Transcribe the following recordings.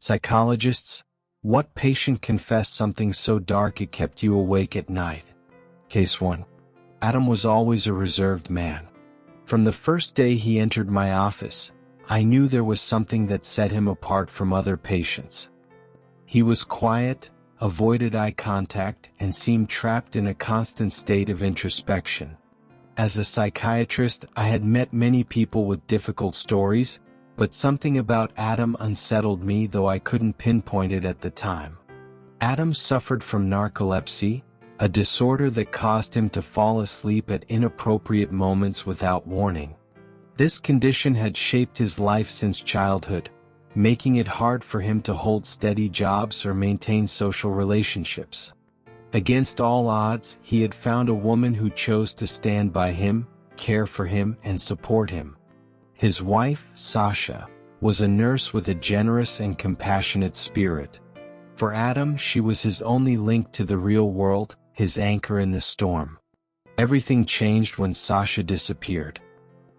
Psychologists, what patient confessed something so dark it kept you awake at night? Case 1. Adam was always a reserved man. From the first day he entered my office, I knew there was something that set him apart from other patients. He was quiet, avoided eye contact, and seemed trapped in a constant state of introspection. As a psychiatrist, I had met many people with difficult stories, but something about Adam unsettled me, though I couldn't pinpoint it at the time. Adam suffered from narcolepsy, a disorder that caused him to fall asleep at inappropriate moments without warning. This condition had shaped his life since childhood, making it hard for him to hold steady jobs or maintain social relationships. Against all odds, he had found a woman who chose to stand by him, care for him, and support him. His wife, Sasha, was a nurse with a generous and compassionate spirit. For Adam, she was his only link to the real world, his anchor in the storm. Everything changed when Sasha disappeared.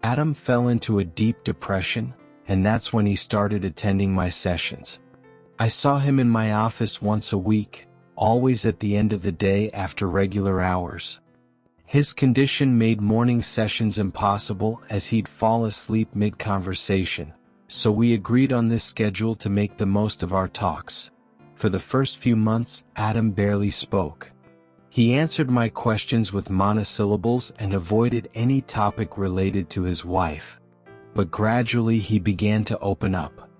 Adam fell into a deep depression, and that's when he started attending my sessions. I saw him in my office once a week, always at the end of the day after regular hours. His condition made morning sessions impossible as he'd fall asleep mid-conversation, so we agreed on this schedule to make the most of our talks. For the first few months, Adam barely spoke. He answered my questions with monosyllables and avoided any topic related to his wife. But gradually he began to open up.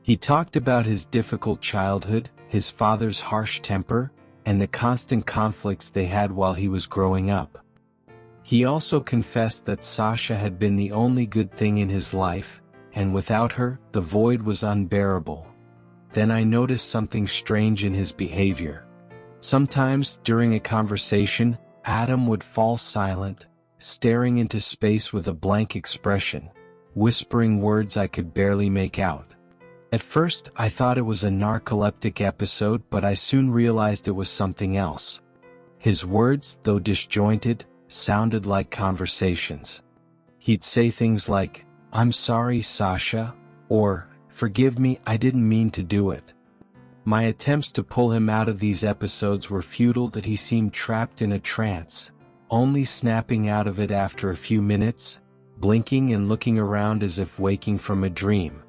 He talked about his difficult childhood, his father's harsh temper, and the constant conflicts they had while he was growing up. He also confessed that Sasha had been the only good thing in his life, and without her, the void was unbearable. Then I noticed something strange in his behavior. Sometimes, during a conversation, Adam would fall silent, staring into space with a blank expression, whispering words I could barely make out. At first, I thought it was a narcoleptic episode, but I soon realized it was something else. His words, though disjointed, sounded like conversations. He'd say things like, "I'm sorry, Sasha," or, "Forgive me, I didn't mean to do it." My attempts to pull him out of these episodes were futile, that he seemed trapped in a trance, only snapping out of it after a few minutes, blinking and looking around as if waking from a dream.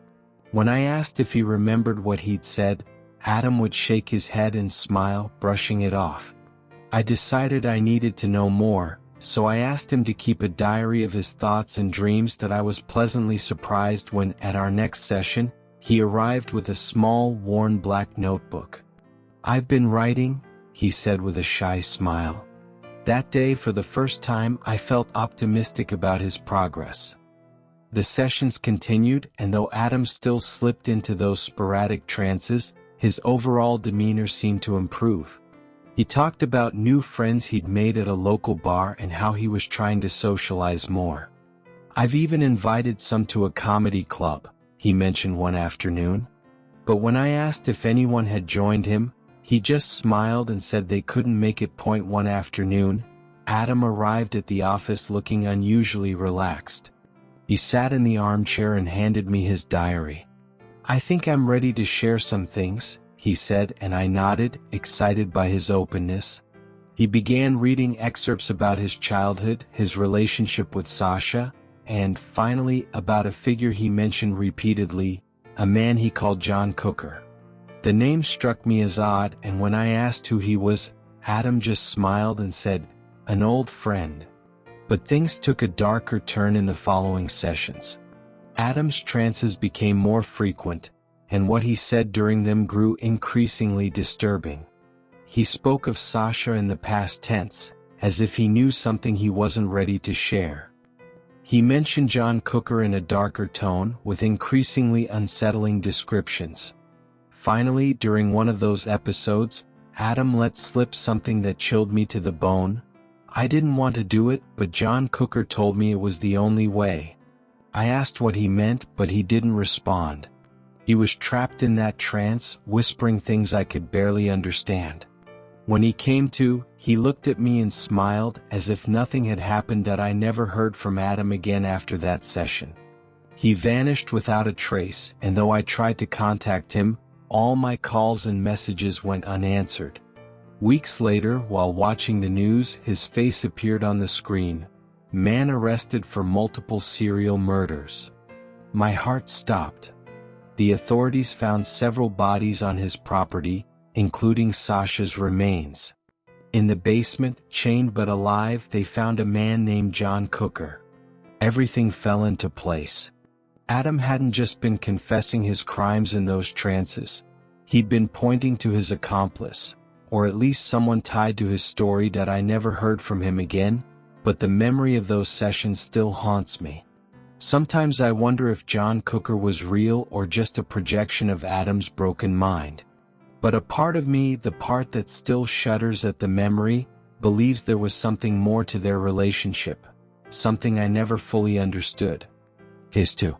When I asked if he remembered what he'd said, Adam would shake his head and smile, brushing it off. I decided I needed to know more, so I asked him to keep a diary of his thoughts and dreams. That I was pleasantly surprised when, at our next session, he arrived with a small, worn black notebook. "I've been writing," he said with a shy smile. That day, for the first time, I felt optimistic about his progress. The sessions continued, and though Adam still slipped into those sporadic trances, his overall demeanor seemed to improve. He talked about new friends he'd made at a local bar and how he was trying to socialize more. "I've even invited some to a comedy club," he mentioned one afternoon. But when I asked if anyone had joined him, he just smiled and said they couldn't make it. One afternoon, Adam arrived at the office looking unusually relaxed. He sat in the armchair and handed me his diary. "I think I'm ready to share some things," he said, and I nodded, excited by his openness. He began reading excerpts about his childhood, his relationship with Sasha, and, finally, about a figure he mentioned repeatedly, a man he called John Cooker. The name struck me as odd, and when I asked who he was, Adam just smiled and said, "An old friend." But things took a darker turn in the following sessions. Adam's trances became more frequent, and what he said during them grew increasingly disturbing. He spoke of Sasha in the past tense, as if he knew something he wasn't ready to share. He mentioned John Cooker in a darker tone, with increasingly unsettling descriptions. Finally, during one of those episodes, Adam let slip something that chilled me to the bone. I didn't want to do it, but John Cooker told me it was the only way. I asked what he meant, but he didn't respond. He was trapped in that trance, whispering things I could barely understand. When he came to, he looked at me and smiled, as if nothing had happened. That I never heard from Adam again after that session. He vanished without a trace, and though I tried to contact him, all my calls and messages went unanswered. Weeks later, while watching the news, his face appeared on the screen. Man arrested for multiple serial murders. My heart stopped. The authorities found several bodies on his property, including Sasha's remains. In the basement, chained but alive, they found a man named John Cooker. Everything fell into place. Adam hadn't just been confessing his crimes in those trances. He'd been pointing to his accomplice, or at least someone tied to his story that I never heard from him again, but the memory of those sessions still haunts me. Sometimes I wonder if John Cooker was real or just a projection of Adam's broken mind. But a part of me, the part that still shudders at the memory, believes there was something more to their relationship, something I never fully understood. Case 2.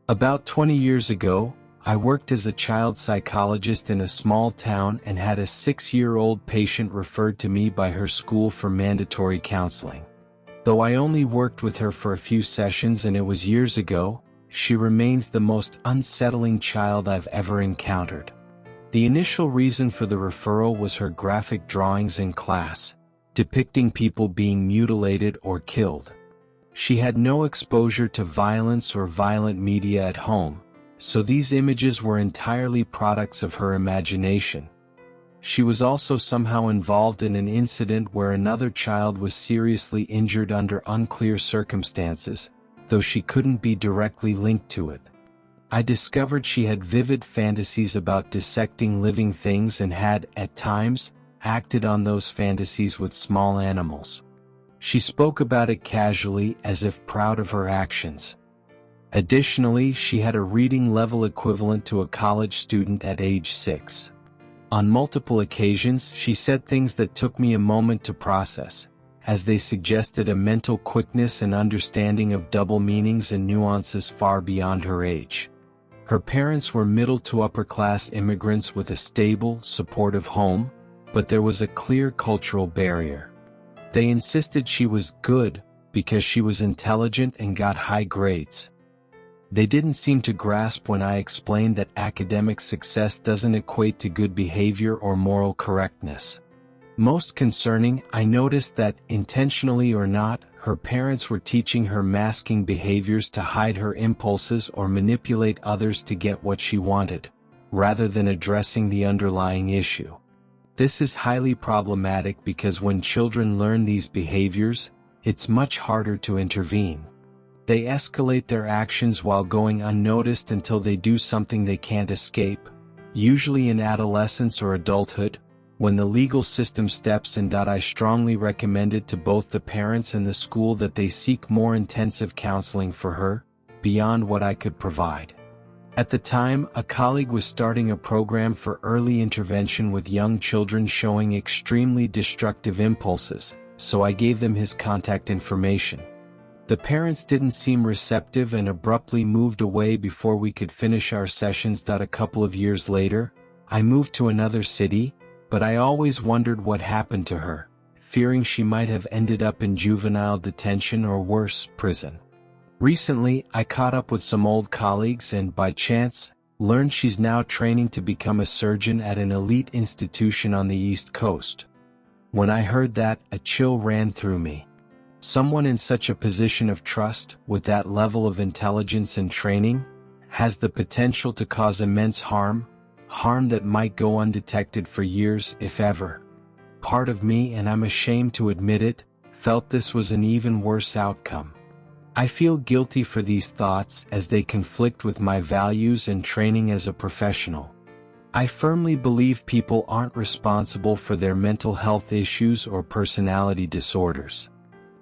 About 20 years ago, I worked as a child psychologist in a small town and had a 6-year-old patient referred to me by her school for mandatory counseling. Though I only worked with her for a few sessions and it was years ago, she remains the most unsettling child I've ever encountered. The initial reason for the referral was her graphic drawings in class, depicting people being mutilated or killed. She had no exposure to violence or violent media at home, so these images were entirely products of her imagination. She was also somehow involved in an incident where another child was seriously injured under unclear circumstances, though she couldn't be directly linked to it. I discovered she had vivid fantasies about dissecting living things and had, at times, acted on those fantasies with small animals. She spoke about it casually, as if proud of her actions. Additionally, she had a reading level equivalent to a college student at age 6. On multiple occasions, she said things that took me a moment to process, as they suggested a mental quickness and understanding of double meanings and nuances far beyond her age. Her parents were middle to upper-class immigrants with a stable, supportive home, but there was a clear cultural barrier. They insisted she was good because she was intelligent and got high grades. They didn't seem to grasp when I explained that academic success doesn't equate to good behavior or moral correctness. Most concerning, I noticed that, intentionally or not, her parents were teaching her masking behaviors to hide her impulses or manipulate others to get what she wanted, rather than addressing the underlying issue. This is highly problematic because when children learn these behaviors, it's much harder to intervene. They escalate their actions while going unnoticed until they do something they can't escape, usually in adolescence or adulthood, when the legal system steps in. I strongly recommended to both the parents and the school that they seek more intensive counseling for her, beyond what I could provide. At the time, a colleague was starting a program for early intervention with young children showing extremely destructive impulses, so I gave them his contact information. The parents didn't seem receptive and abruptly moved away before we could finish our sessions. A couple of years later, I moved to another city, but I always wondered what happened to her, fearing she might have ended up in juvenile detention or worse, prison. Recently, I caught up with some old colleagues and, by chance, learned she's now training to become a surgeon at an elite institution on the East Coast. When I heard that, a chill ran through me. Someone in such a position of trust, with that level of intelligence and training, has the potential to cause immense harm that might go undetected for years, if ever. Part of me, and I'm ashamed to admit it, felt this was an even worse outcome. I feel guilty for these thoughts as they conflict with my values and training as a professional. I firmly believe people aren't responsible for their mental health issues or personality disorders.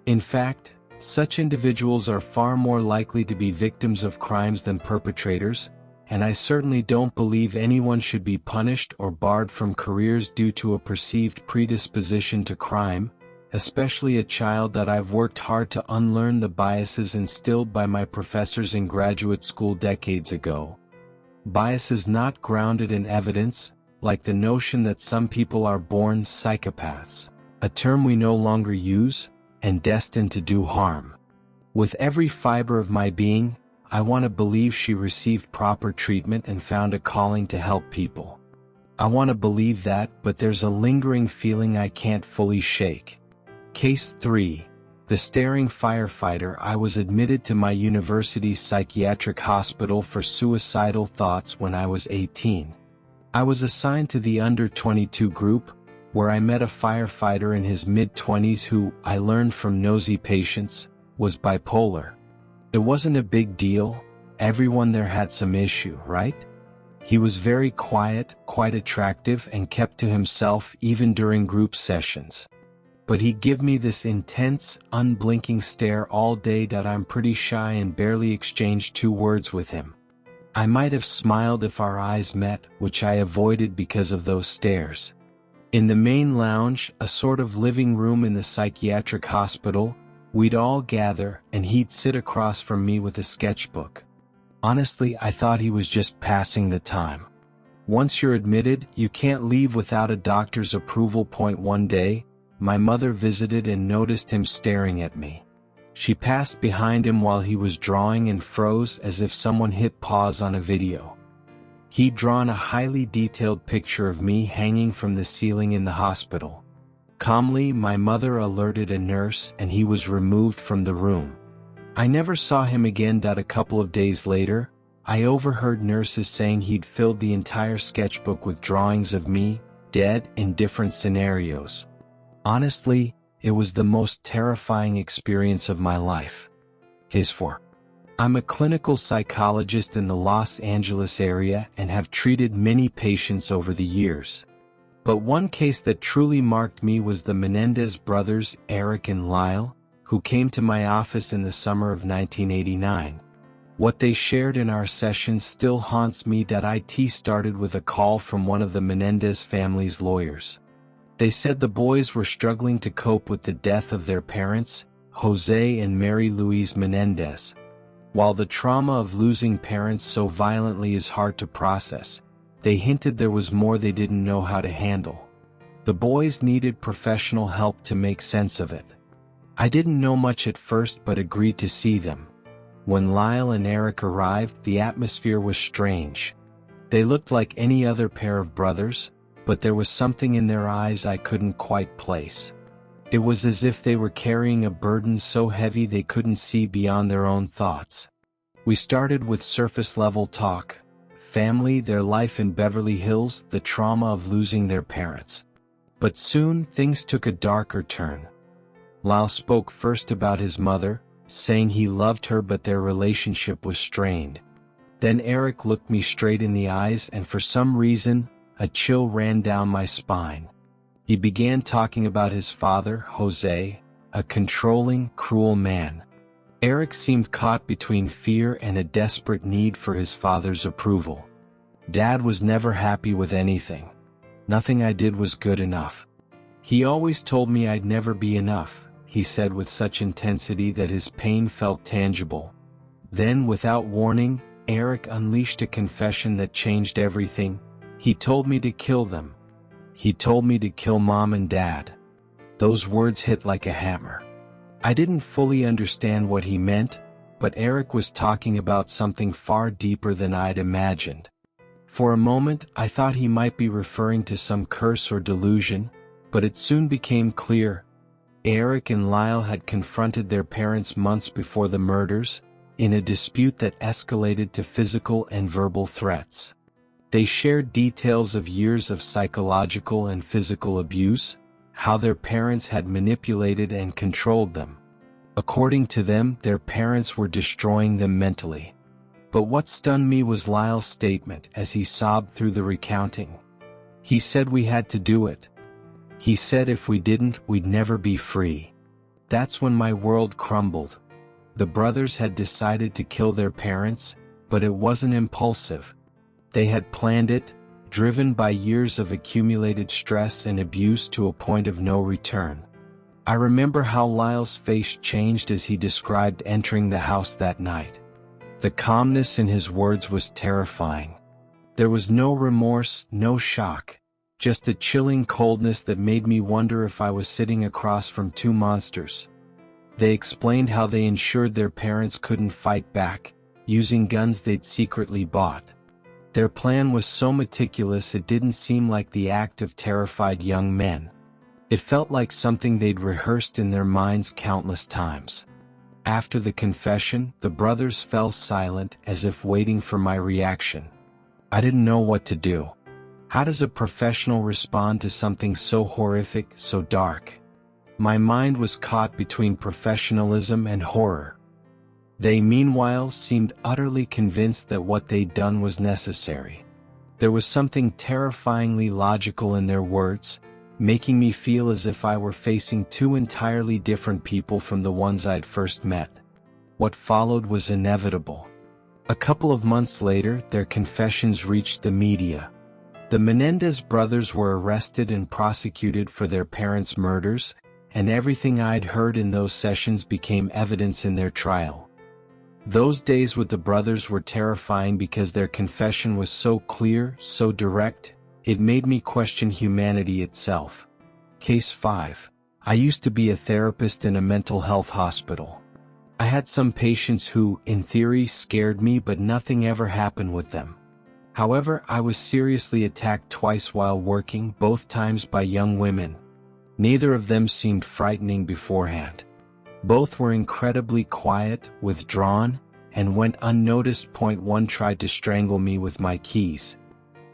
In fact, such individuals are far more likely to be victims of crimes than perpetrators, and I certainly don't believe anyone should be punished or barred from careers due to a perceived predisposition to crime, especially a child that I've worked hard to unlearn the biases instilled by my professors in graduate school decades ago. Biases not grounded in evidence, like the notion that some people are born psychopaths, a term we no longer use, and destined to do harm. With every fiber of my being, I want to believe she received proper treatment and found a calling to help people. I want to believe that, but there's a lingering feeling I can't fully shake. Case 3. The staring firefighter. I was admitted to my university's psychiatric hospital for suicidal thoughts when I was 18. I was assigned to the under 22 group, where I met a firefighter in his mid-20s who, I learned from nosy patients, was bipolar. It wasn't a big deal, everyone there had some issue, right? He was very quiet, quite attractive, and kept to himself even during group sessions. But he'd give me this intense, unblinking stare all day that I'm pretty shy and barely exchanged 2 words with him. I might have smiled if our eyes met, which I avoided because of those stares. In the main lounge, a sort of living room in the psychiatric hospital, we'd all gather, and he'd sit across from me with a sketchbook. Honestly, I thought he was just passing the time. Once you're admitted, you can't leave without a doctor's approval. One day, my mother visited and noticed him staring at me. She passed behind him while he was drawing and froze as if someone hit pause on a video. He'd drawn a highly detailed picture of me hanging from the ceiling in the hospital. Calmly, my mother alerted a nurse and he was removed from the room. I never saw him again. A couple of days later, I overheard nurses saying he'd filled the entire sketchbook with drawings of me, dead, in different scenarios. Honestly, it was the most terrifying experience of my life. Case 4. I'm a clinical psychologist in the Los Angeles area and have treated many patients over the years. But one case that truly marked me was the Menendez brothers, Eric and Lyle, who came to my office in the summer of 1989. What they shared in our sessions still haunts me. It started with a call from one of the Menendez family's lawyers. They said the boys were struggling to cope with the death of their parents, Jose and Mary Louise Menendez. While the trauma of losing parents so violently is hard to process, they hinted there was more they didn't know how to handle. The boys needed professional help to make sense of it. I didn't know much at first but agreed to see them. When Lyle and Eric arrived, the atmosphere was strange. They looked like any other pair of brothers, but there was something in their eyes I couldn't quite place. It was as if they were carrying a burden so heavy they couldn't see beyond their own thoughts. We started with surface-level talk: family, their life in Beverly Hills, the trauma of losing their parents. But soon, things took a darker turn. Lyle spoke first about his mother, saying he loved her but their relationship was strained. Then Eric looked me straight in the eyes and for some reason, a chill ran down my spine. He began talking about his father, Jose, a controlling, cruel man. Eric seemed caught between fear and a desperate need for his father's approval. Dad was never happy with anything. Nothing I did was good enough. He always told me I'd never be enough, he said with such intensity that his pain felt tangible. Then, without warning, Eric unleashed a confession that changed everything. He told me to kill them. He told me to kill Mom and Dad. Those words hit like a hammer. I didn't fully understand what he meant, but Eric was talking about something far deeper than I'd imagined. For a moment, I thought he might be referring to some curse or delusion, but it soon became clear. Eric and Lyle had confronted their parents months before the murders, in a dispute that escalated to physical and verbal threats. They shared details of years of psychological and physical abuse, how their parents had manipulated and controlled them. According to them, their parents were destroying them mentally. But what stunned me was Lyle's statement as he sobbed through the recounting. He said we had to do it. He said if we didn't, we'd never be free. That's when my world crumbled. The brothers had decided to kill their parents, but it wasn't impulsive. They had planned it, driven by years of accumulated stress and abuse to a point of no return. I remember how Lyle's face changed as he described entering the house that night. The calmness in his words was terrifying. There was no remorse, no shock, just a chilling coldness that made me wonder if I was sitting across from 2 monsters. They explained how they ensured their parents couldn't fight back, using guns they'd secretly bought. Their plan was so meticulous it didn't seem like the act of terrified young men. It felt like something they'd rehearsed in their minds countless times. After the confession, the brothers fell silent as if waiting for my reaction. I didn't know what to do. How does a professional respond to something so horrific, so dark? My mind was caught between professionalism and horror. They, meanwhile, seemed utterly convinced that what they'd done was necessary. There was something terrifyingly logical in their words, making me feel as if I were facing two entirely different people from the ones I'd first met. What followed was inevitable. A couple of months later, their confessions reached the media. The Menendez brothers were arrested and prosecuted for their parents' murders, and everything I'd heard in those sessions became evidence in their trial. Those days with the brothers were terrifying because their confession was so clear, so direct, it made me question humanity itself. Case 5. I used to be a therapist in a mental health hospital. I had some patients who, in theory, scared me, but nothing ever happened with them. However, I was seriously attacked twice while working, both times by young women. Neither of them seemed frightening beforehand. Both were incredibly quiet, withdrawn, and went unnoticed. One tried to strangle me with my keys.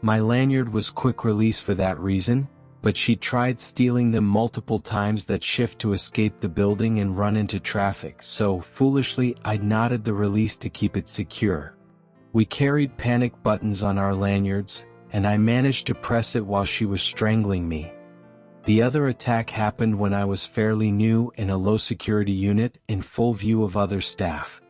My lanyard was quick release for that reason, but she tried stealing them multiple times that shift to escape the building and run into traffic, so foolishly I'd knotted the release to keep it secure. We carried panic buttons on our lanyards, and I managed to press it while she was strangling me. The other attack happened when I was fairly new in a low-security unit, in full view of other staff.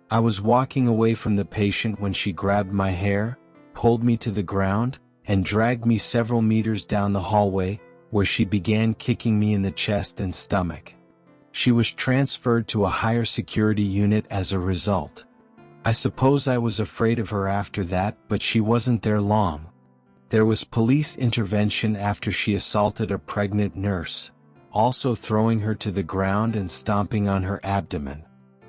I was walking away from the patient when she grabbed my hair, pulled me to the ground, and dragged me several meters down the hallway, where she began kicking me in the chest and stomach. She was transferred to a higher security unit as a result. I suppose I was afraid of her after that, but she wasn't there long. There was police intervention after she assaulted a pregnant nurse, also throwing her to the ground and stomping on her abdomen.